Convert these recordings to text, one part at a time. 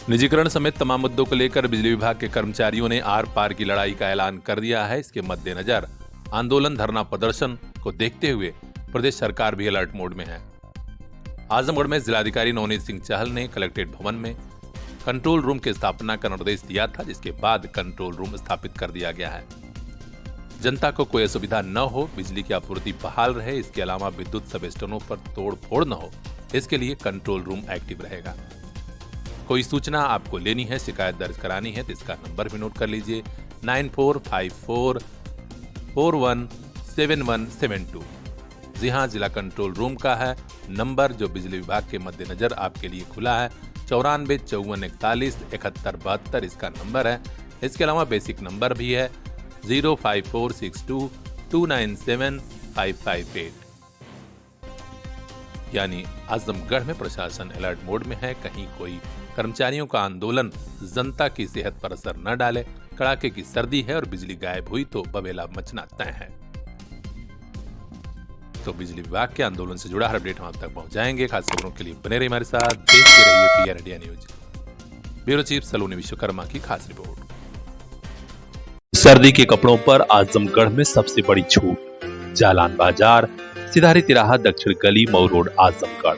निजीकरण समेत तमाम मुद्दों को लेकर बिजली विभाग के कर्मचारियों ने आर पार की लड़ाई का ऐलान कर दिया है। इसके मद्देनजर आंदोलन धरना प्रदर्शन को देखते हुए प्रदेश सरकार भी अलर्ट मोड में है। आजमगढ़ में जिलाधिकारी नवनीत सिंह चहल ने कलेक्ट्रेट भवन में कंट्रोल रूम की स्थापना का निर्देश दिया था, जिसके बाद कंट्रोल रूम स्थापित कर दिया गया है। जनता को कोई असुविधा न हो, बिजली की आपूर्ति बहाल रहे, इसके अलावा विद्युत सब स्टेशनों पर तोड़ फोड़ न हो, इसके लिए कंट्रोल रूम एक्टिव रहेगा। कोई सूचना आपको लेनी है, शिकायत दर्ज करानी है तो इसका नंबर भी नोट कर लीजिए 9454417172। जी हाँ, जिला कंट्रोल रूम का है नंबर जो बिजली विभाग के मद्देनजर आपके लिए खुला है 94 54 41 71 72 इसका नंबर है। इसके अलावा बेसिक नंबर भी है 05462297558। यानी आजमगढ़ में प्रशासन अलर्ट मोड में है। कहीं कोई कर्मचारियों का आंदोलन जनता की सेहत पर असर न डाले। कड़ाके की सर्दी है और बिजली गायब हुई तो बवेला मचना तय है। तो बिजली विभाग के आंदोलन से जुड़ा हर अपडेट हम आप तक पहुंचाएंगे। खास खबरों के लिए बने रहिए हमारे साथ, देखते रहिए PR India news. Bureau chief Saloni Vishwakarma की खास रिपोर्ट। सर्दी के कपड़ों पर आजमगढ़ में सबसे बड़ी छूट। जालान बाजार, सिधारी तिराहा, दक्षिण गली, मऊ रोड, आजमगढ़।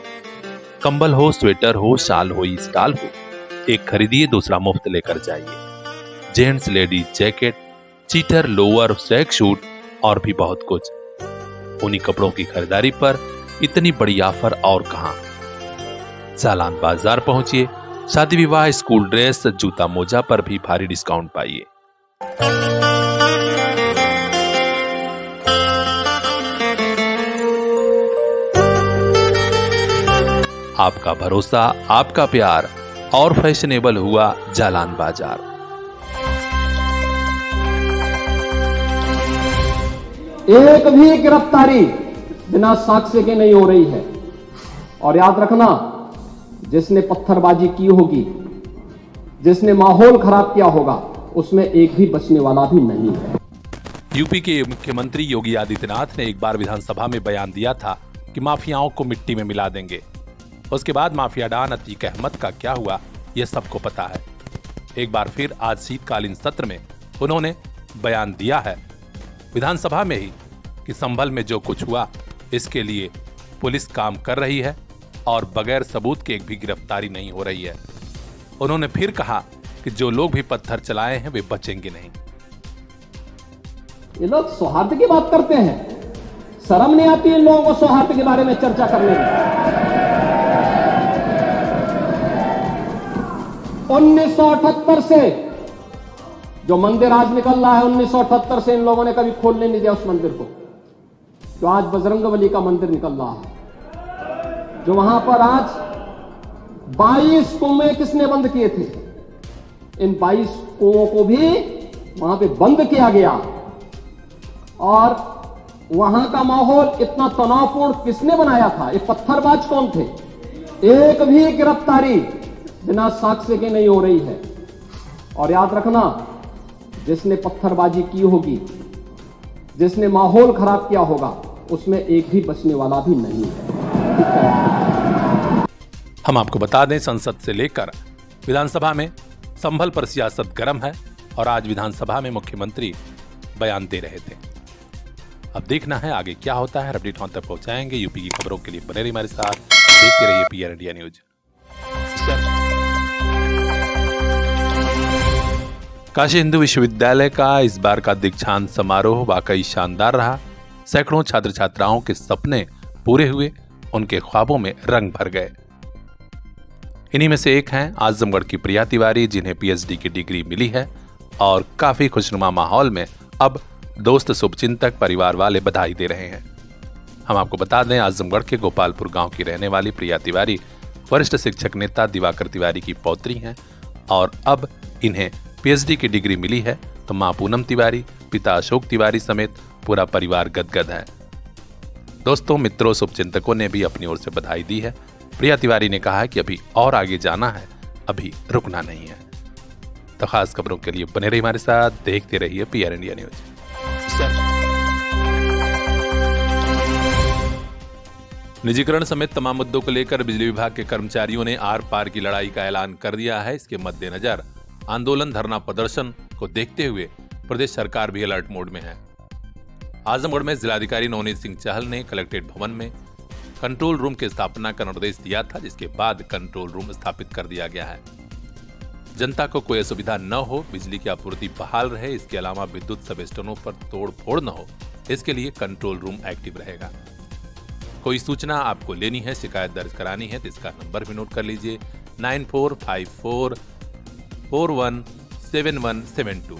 कंबल हो, स्वेटर हो, शाल हो, स्टाल हो, एक खरीदिए दूसरा मुफ्त लेकर जाइए। जेंट्स लेडीज जैकेट, चीटर, लोअर, स्वेग शूट और भी बहुत कुछ। उन्हीं कपड़ों की खरीदारी पर इतनी बड़ी ऑफर और कहां। जालान बाजार पहुंचिए, शादी विवाह, स्कूल ड्रेस, जूता मोजा पर भी भारी डिस्काउंट पाइए। आपका भरोसा, आपका प्यार और फैशनेबल हुआ जालान बाजार। एक भी गिरफ्तारी बिना साक्ष्य के नहीं हो रही है। और याद रखना, जिसने पत्थरबाजी की होगी, जिसने माहौल खराब किया होगा, उसमें एक भी बचने वाला भी नहीं है। यूपी के मुख्यमंत्री योगी आदित्यनाथ ने एक बार विधानसभा में बयान दिया था कि माफियाओं को मिट्टी में मिला देंगे। उसके बाद माफिया डान अतीक अहमद का क्या हुआ, यह सबको पता है। एक बार फिर आज शीतकालीन सत्र में उन्होंने बयान दिया है विधानसभा में ही कि संभल में जो कुछ हुआ इसके लिए पुलिस काम कर रही है और बगैर सबूत के एक भी गिरफ्तारी नहीं हो रही है। उन्होंने फिर कहा कि जो लोग भी पत्थर चलाए हैं वे बचेंगे नहीं। ये लोग सौहार्द की बात करते हैं, शर्म नहीं आती इन लोगों को सौहार्द के बारे में चर्चा करने में। 1978 से जो मंदिर आज निकल रहा है, 1978 से इन लोगों ने कभी खोलने नहीं दिया उस मंदिर को। जो आज बजरंगबली का मंदिर निकल रहा है, जो वहां पर आज 22 कुएं किसने बंद किए थे, इन 22 कुओं को भी वहां पे बंद किया गया। और वहां का माहौल इतना तनावपूर्ण किसने बनाया था? ये पत्थरबाज कौन थे? एक भी गिरफ्तारी बिना साक्ष्य के नहीं हो रही है। और याद रखना, जिसने पत्थरबाजी की होगी, जिसने माहौल खराब किया होगा, उसमें एक भी बचने वाला भी नहीं है। हम आपको बता दें, संसद से लेकर विधानसभा में संभल पर सियासत गर्म है और आज विधानसभा में मुख्यमंत्री बयान दे रहे थे। अब देखना है आगे क्या होता है। अपडेट हम तक पहुंचाएंगे। यूपी की खबरों के लिए बने रहिए हमारे साथ, देखते रहिए PR India news. Kashi Hindu विश्वविद्यालय का इस बार का दीक्षांत समारोह वाकई शानदार रहा। सैकड़ों छात्र छात्राओं के सपने पूरे हुए, उनके ख्वाबों में रंग भर गए। इन्हीं में से एक हैं आजमगढ़ की प्रिया तिवारी, जिन्हें पीएचडी की डिग्री मिली है और काफी खुशनुमा माहौल में अब दोस्त, शुभचिंतक, परिवार वाले बधाई दे रहे हैं। हम आपको बता दें, आजमगढ़ के गोपालपुर गांव की रहने वाली प्रिया तिवारी वरिष्ठ शिक्षक नेता दिवाकर तिवारी की पौत्री हैं और अब इन्हें पीएचडी की डिग्री मिली है तो मां पूनम तिवारी, पिता अशोक तिवारी समेत पूरा परिवार गदगद है। दोस्तों, मित्रों, शुभचिंतकों ने भी अपनी ओर से बधाई दी है। प्रिया तिवारी ने कहा कि अभी और आगे जाना है, अभी रुकना नहीं है। तो खास खबरों के लिए बने रहिए हमारे साथ, देखते रहिए पीआर इंडिया न्यूज। निजीकरण समेत तमाम मुद्दों को लेकर बिजली विभाग के कर्मचारियों ने आर पार की लड़ाई का ऐलान कर दिया है। इसके मद्देनजर आंदोलन धरना प्रदर्शन को देखते हुए प्रदेश सरकार भी अलर्ट मोड में है। आजमगढ़ में जिलाधिकारी नवनीत सिंह चहल ने कलेक्ट्रेट भवन में कंट्रोल रूम की स्थापना का निर्देश दिया था, जिसके बाद कंट्रोल रूम स्थापित कर दिया गया है। जनता को कोई असुविधा न हो, बिजली की आपूर्ति बहाल रहे, इसके अलावा विद्युत सब स्टेशनों पर तोड़ फोड़ न हो, इसके लिए कंट्रोल रूम एक्टिव रहेगा। कोई सूचना आपको लेनी है, शिकायत दर्ज करानी है तो इसका नंबर भी नोट कर लीजिए 9454417172।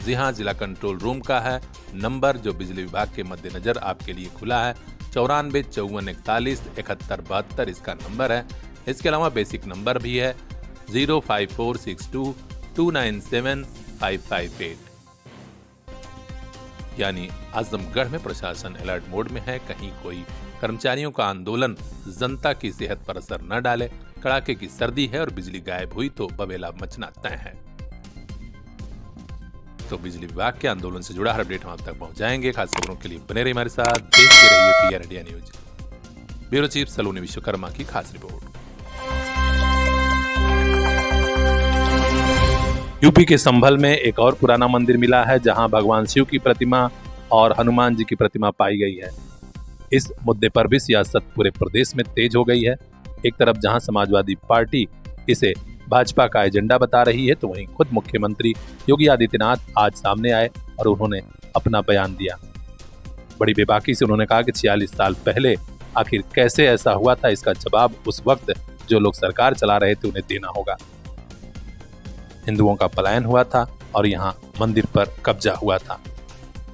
जी हां, जिला कंट्रोल रूम का है नंबर जो बिजली विभाग के मद्देनजर आपके लिए खुला है 9454417172 इसका नंबर है। इसके अलावा बेसिक नंबर भी है 054622975558। यानी आजमगढ़ में प्रशासन अलर्ट मोड में है, कहीं कोई कर्मचारियों का आंदोलन जनता की सेहत पर असर न डाले। कड़ाके की सर्दी है और बिजली गायब हुई तो बवेला मचना तय है। तो बिजली विभाग के आंदोलन से जुड़ा हर अपडेट हम आप तक पहुंचाएंगे। खास खबरों के लिए बने रहिए हमारे साथ, देखते रहिए PR India news. Bureau chief Saloni Vishwakarma की खास रिपोर्ट। यूपी के संभल में एक और पुराना मंदिर मिला है, जहां भगवान शिव की प्रतिमा और हनुमान जी की प्रतिमा पाई गई है। इस मुद्दे पर भी सियासत पूरे प्रदेश में तेज हो गई है। एक तरफ जहां समाजवादी पार्टी इसे भाजपा का एजेंडा बता रही है, तो वहीं खुद मुख्यमंत्री योगी आदित्यनाथ आज सामने आए और उन्होंने अपना बयान दिया। बड़ी बेबाकी से उन्होंने कहा कि 46 साल पहले आखिर कैसे ऐसा हुआ था, इसका जवाब उस वक्त जो लोग सरकार चला रहे थे उन्हें देना होगा। हिंदुओं का पलायन हुआ था और यहाँ मंदिर पर कब्जा हुआ था।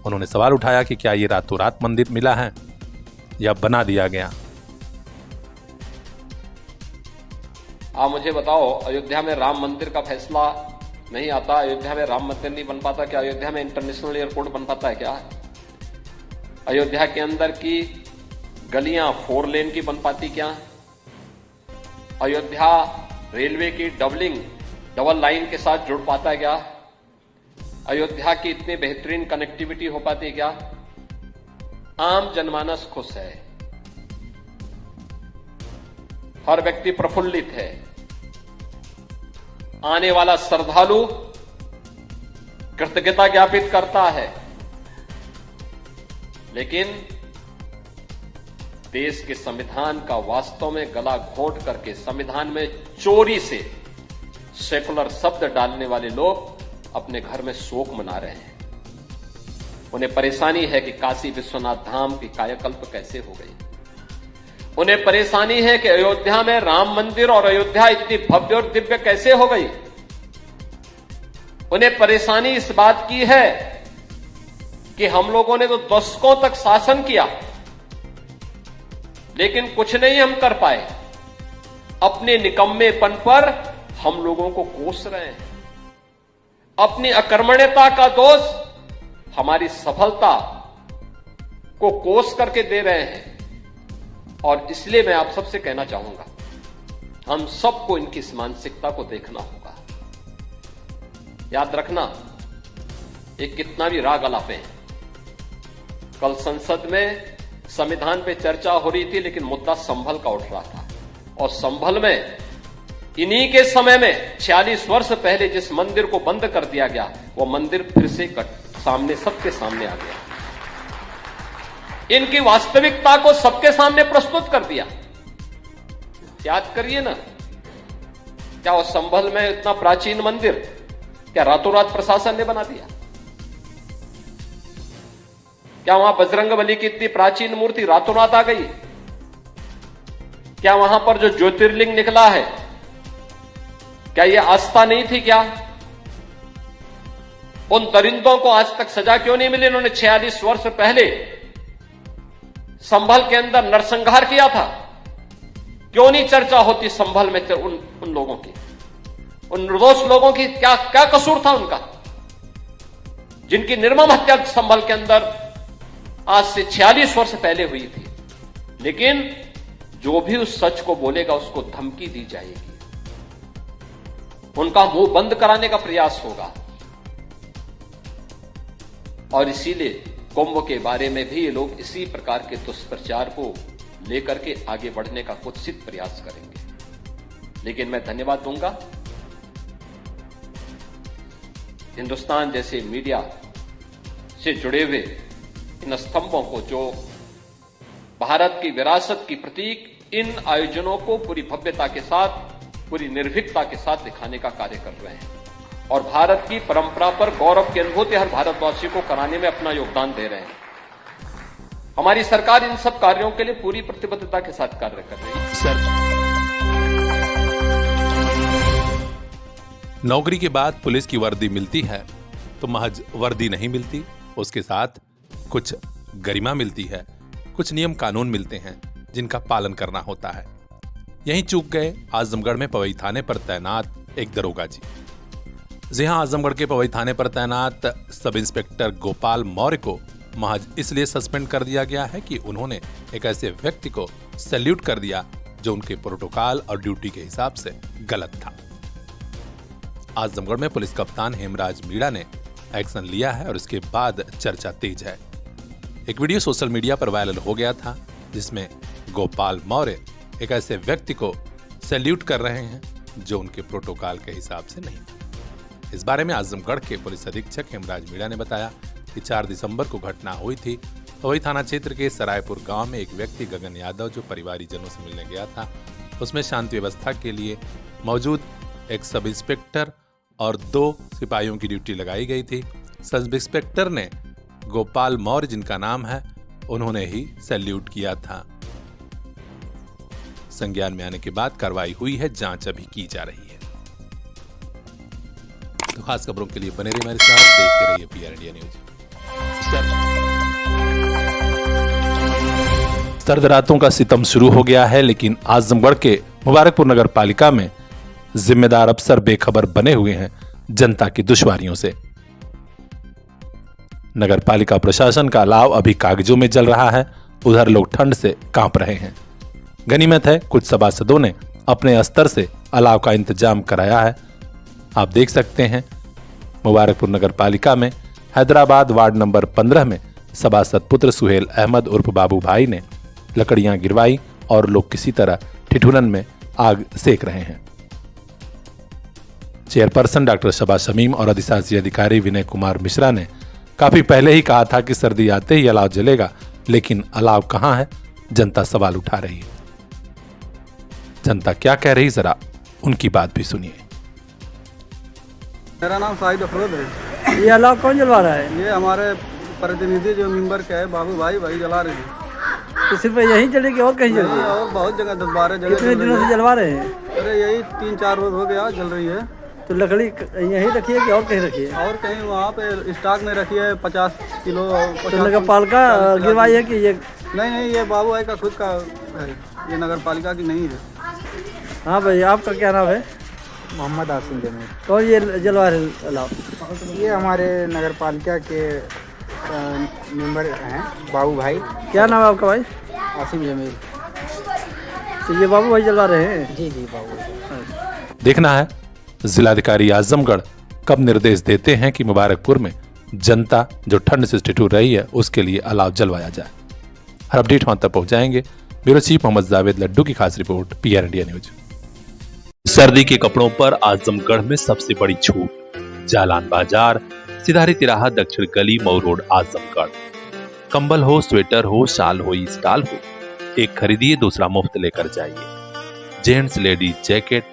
उन्होंने सवाल उठाया कि क्या ये रातों रात मंदिर मिला है या बना दिया गया। आप मुझे बताओ, अयोध्या में राम मंदिर का फैसला नहीं आता, अयोध्या में राम मंदिर नहीं बन पाता क्या? अयोध्या में इंटरनेशनल एयरपोर्ट बन पाता है क्या? अयोध्या के अंदर की गलियां 4 लेन की बन पाती क्या? अयोध्या रेलवे की डबल लाइन के साथ जुड़ पाता है क्या? अयोध्या की इतनी बेहतरीन कनेक्टिविटी हो पाती है क्या? आम जनमानस खुश है, हर व्यक्ति प्रफुल्लित है, आने वाला श्रद्धालु कृतज्ञता ज्ञापित करता है। लेकिन देश के संविधान का वास्तव में गला घोंट करके संविधान में चोरी से सेकुलर शब्द डालने वाले लोग अपने घर में शोक मना रहे हैं। उन्हें परेशानी है कि काशी विश्वनाथ धाम की कायाकल्प कैसे हो गई। उन्हें परेशानी है कि अयोध्या में राम मंदिर और अयोध्या इतनी भव्य और दिव्य कैसे हो गई। उन्हें परेशानी इस बात की है कि हम लोगों ने तो दशकों तक शासन किया, लेकिन कुछ नहीं हम कर पाए। अपने निकम्मेपन पर हम लोगों को कोस रहे हैं। अपनी अकर्मण्यता का दोष हमारी सफलता को कोस करके दे रहे हैं। और इसलिए मैं आप सबसे कहना चाहूंगा, हम सबको इनकी इस मानसिकता को देखना होगा। याद रखना, ये कितना भी राग अलापे हैं। कल संसद में संविधान पे चर्चा हो रही थी, लेकिन मुद्दा संभल का उठ रहा था। और संभल में इन्हीं के समय में 46 वर्ष पहले जिस मंदिर को बंद कर दिया गया, वो मंदिर फिर से सामने सबके सामने आ गया। इनकी वास्तविकता को सबके सामने प्रस्तुत कर दिया। याद करिए ना, क्या वो संभल में इतना प्राचीन मंदिर क्या रातों रात प्रशासन ने बना दिया? क्या वहां बजरंगबली की इतनी प्राचीन मूर्ति रातों रात आ गई? क्या वहां पर जो ज्योतिर्लिंग निकला है, क्या यह आस्था नहीं थी क्या? उन दरिंदों को आज तक सजा क्यों नहीं मिली? इन्होंने 46 वर्ष पहले संभल के अंदर नरसंहार किया था। क्यों नहीं चर्चा होती संभल में उन लोगों की, उन निर्दोष लोगों की? क्या कसूर था उनका, जिनकी निर्मम हत्या संभल के अंदर आज से 46 वर्ष पहले हुई थी। लेकिन जो भी उस सच को बोलेगा उसको धमकी दी जाएगी, उनका मुंह बंद कराने का प्रयास होगा। और इसीलिए कुंभ के बारे में भी ये लोग इसी प्रकार के दुष्प्रचार को लेकर के आगे बढ़ने का कुत्सित प्रयास करेंगे। लेकिन मैं धन्यवाद दूंगा हिंदुस्तान जैसे मीडिया से जुड़े हुए इन स्तंभों को, जो भारत की विरासत की प्रतीक इन आयोजनों को पूरी भव्यता के साथ, पूरी निर्भीकता के साथ दिखाने का कार्य कर रहे हैं और भारत की परंपरा पर गौरव की अनुभूति हर भारतवासी को कराने में अपना योगदान दे रहे हैं। हमारी सरकार इन सब कार्यों के लिए पूरी प्रतिबद्धता के साथ कार्य कर रही है। नौकरी के बाद पुलिस की वर्दी मिलती है तो महज वर्दी नहीं मिलती, उसके साथ कुछ गरिमा मिलती है, कुछ नियम कानून मिलते हैं जिनका पालन करना होता है। यहीं चूक गए आजमगढ़ में पवई थाने पर तैनात एक दरोगा जी। जी हां, आजमगढ़ के पवई थाने पर तैनात सब इंस्पेक्टर गोपाल मौर्य को महज इसलिए सस्पेंड कर दिया गया है कि उन्होंने एक ऐसे व्यक्ति को सैल्यूट कर दिया जो उनके प्रोटोकॉल और ड्यूटी के हिसाब से गलत था। आजमगढ़ में पुलिस कप्तान हेमराज मीणा ने एक्शन लिया है और इसके बाद चर्चा तेज है। एक वीडियो सोशल मीडिया पर वायरल हो गया था जिसमें गोपाल मौर्य एक ऐसे व्यक्ति को सैल्यूट कर रहे हैं जो उनके प्रोटोकॉल के हिसाब से नहीं। इस बारे में आजमगढ़ के पुलिस अधीक्षक हेमराज मीणा ने बताया कि 4 दिसंबर को घटना हुई थी। वही थाना क्षेत्र के सरायपुर गांव में एक व्यक्ति गगन यादव जो परिवारीजनों से मिलने गया था, उसमें शांति व्यवस्था के लिए मौजूद एक सब इंस्पेक्टर और 2 सिपाहियों की ड्यूटी लगाई गई थी। सब इंस्पेक्टर ने गोपाल मौर्य जिनका नाम है, उन्होंने ही सैल्यूट किया था। संज्ञान में आने के बाद कार्रवाई हुई है, जांच अभी की जा रही है। तो खास खबरों के लिए बने रहिए मेरे साथ, देखते रहिए पीआर इंडिया न्यूज। सर्द रातों का सितम शुरू हो गया है, लेकिन आजमगढ़ के मुबारकपुर नगर पालिका में जिम्मेदार अफसर बेखबर बने हुए हैं जनता की दुश्वारियों से। नगर पालिका प्रशासन का अलाव अभी कागजों में जल रहा है, उधर लोग ठंड से कांप रहे हैं। गनीमत है कुछ सभासदों ने अपने स्तर से अलाव का इंतजाम कराया है। आप देख सकते हैं मुबारकपुर नगर पालिका में हैदराबाद वार्ड नंबर 15 में सभासद पुत्र सुहेल अहमद उर्फ बाबू भाई ने लकड़ियां गिरवाई और लोग किसी तरह ठिठुरन में आग सेक रहे हैं। चेयरपर्सन डॉक्टर शबा शमीम और अधिशासी अधिकारी विनय कुमार मिश्रा ने काफी पहले ही कहा था कि सर्दी आते ही अलाव जलेगा, लेकिन अलाव कहां है, जनता सवाल उठा रही है। जनता क्या कह रही, जरा उनकी बात भी सुनिए। मेरा नाम शाहिद अफरोज है। ये अलाव कौन जलवा रहा है? ये हमारे प्रतिनिधि जो मेंबर के है बाबू भाई वही जला रहे हैं। तो सिर्फ यहीं जलेगी और कहीं जलेगी? और बहुत जगह 10-12 जगह। कितने दिनों से जलवा रहे हैं? अरे यही 3-4 रोज हो गया जल रही है। तो लकड़ी यहीं रखी है कि और कहीं रखी है? और कहीं वहाँ पे स्टॉक में रखी है 50 किलो। तो नगर पालिका गिरवाई है कि ये? नहीं, ये बाबू भाई का खुद का है, ये नगर पालिका की नहीं है। हाँ भाई, आपका क्या नाम है? मोहम्मद आसिम जमील। कौन ये जलवा रहे अलाव? ये हमारे नगर पालिका के मेंबर हैं बाबू भाई। क्या नाम है आपका भाई? आसिम जमील। तो ये बाबू भाई जलवा रहे हैं? जी बाबू भाई। देखना है जिलाधिकारी आजमगढ़ कब निर्देश देते हैं कि मुबारकपुर में जनता जो ठंड से ठिठुर रही है उसके लिए अलाव जलवाया जाए। हर अपडेट वहां तक पहुंचाएंगे। ब्यूरो चीफ मोहम्मद जावेद लड्डू की खास रिपोर्ट, पीआर इंडिया न्यूज। सर्दी के कपड़ों पर आजमगढ़ में सबसे बड़ी छूट, जालान बाजार, सिधारी तिराहा, दक्षिण गली, मऊ रोड, आजमगढ़। कंबल हो, स्वेटर हो, शाल हो, स्टाल हो, एक खरीदिए दूसरा मुफ्त लेकर जाइए। जेंट्स लेडीज जैकेट,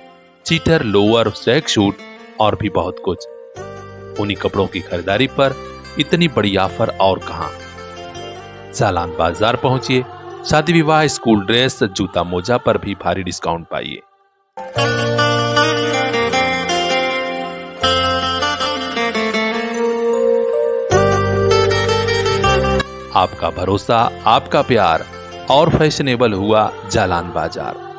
चीटर, लोअर, स्वेग शूट और भी बहुत कुछ। उन्हीं कपड़ों की खरीदारी पर इतनी बड़ी ऑफर और कहां। जालान बाजार पहुंचिए, शादी विवाह, स्कूल ड्रेस, जूता मोजा पर भी भारी डिस्काउंट पाइए। आपका भरोसा, आपका प्यार और फैशनेबल हुआ जालान बाजार।